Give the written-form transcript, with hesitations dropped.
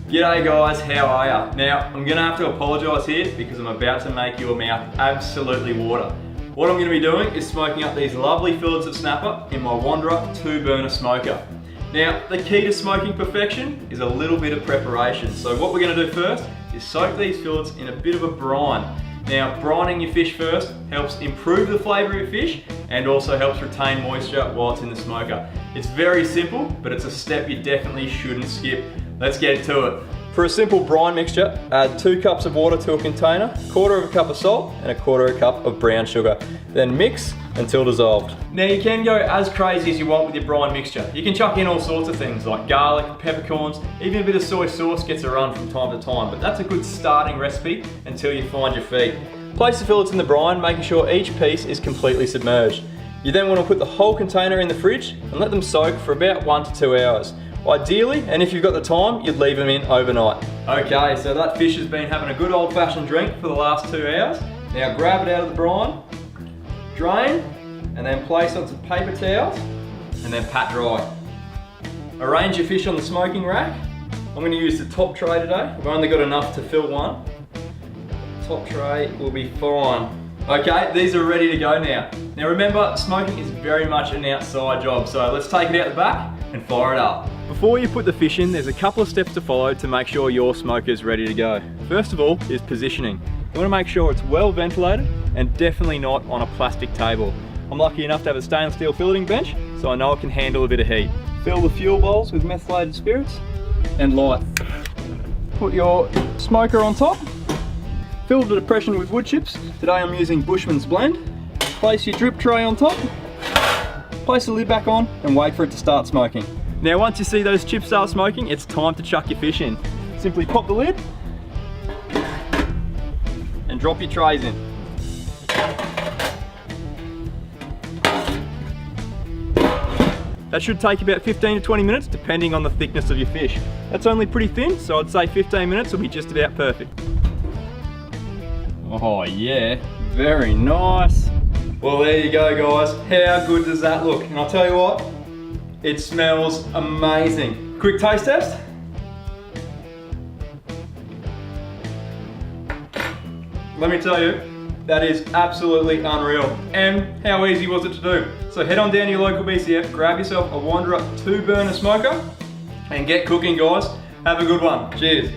G'day guys, how are ya? Now, I'm gonna have to apologise here because I'm about to make your mouth absolutely water. What I'm gonna be doing is smoking up these lovely fillets of snapper in my Wanderer 2-burner smoker. Now, the key to smoking perfection is a little bit of preparation. So what we're gonna do first is soak these fillets in a bit of a brine. Now, brining your fish first helps improve the flavour of your fish and also helps retain moisture while it's in the smoker. It's very simple, but it's a step you definitely shouldn't skip. Let's get to it. For a simple brine mixture, add 2 cups of water to a container, 1/4 cup of salt and 1/4 cup of brown sugar. Then mix until dissolved. Now you can go as crazy as you want with your brine mixture. You can chuck in all sorts of things like garlic, peppercorns, even a bit of soy sauce gets a run from time to time, but that's a good starting recipe until you find your feet. Place the fillets in the brine, making sure each piece is completely submerged. You then want to put the whole container in the fridge and let them soak for about 1 to 2 hours. Ideally, and if you've got the time, you'd leave them in overnight. Okay, so that fish has been having a good old-fashioned drink for the last 2 hours. Now grab it out of the brine, drain, and then place on some paper towels, and then pat dry. Arrange your fish on the smoking rack. I'm going to use the top tray today. I've only got enough to fill one. Top tray will be fine. Okay, these are ready to go now. Now remember, smoking is very much an outside job, so let's take it out the back and fire it up. Before you put the fish in, there's a couple of steps to follow to make sure your smoker is ready to go. First of all is positioning. You want to make sure it's well ventilated and definitely not on a plastic table. I'm lucky enough to have a stainless steel filleting bench, so I know it can handle a bit of heat. Fill the fuel bowls with methylated spirits and light. Put your smoker on top. Fill the depression with wood chips. Today I'm using Bushman's Blend. Place your drip tray on top. Place the lid back on and wait for it to start smoking. Now once you see those chips start smoking, it's time to chuck your fish in. Simply pop the lid and drop your trays in. That should take about 15 to 20 minutes depending on the thickness of your fish. That's only pretty thin, so I'd say 15 minutes will be just about perfect. Oh yeah, very nice. Well, there you go guys. How good does that look? And I'll tell you what, it smells amazing. Quick taste test. Let me tell you, that is absolutely unreal. And how easy was it to do? So head on down to your local BCF, grab yourself a Wanderer 2-burner smoker, and get cooking guys. Have a good one. Cheers.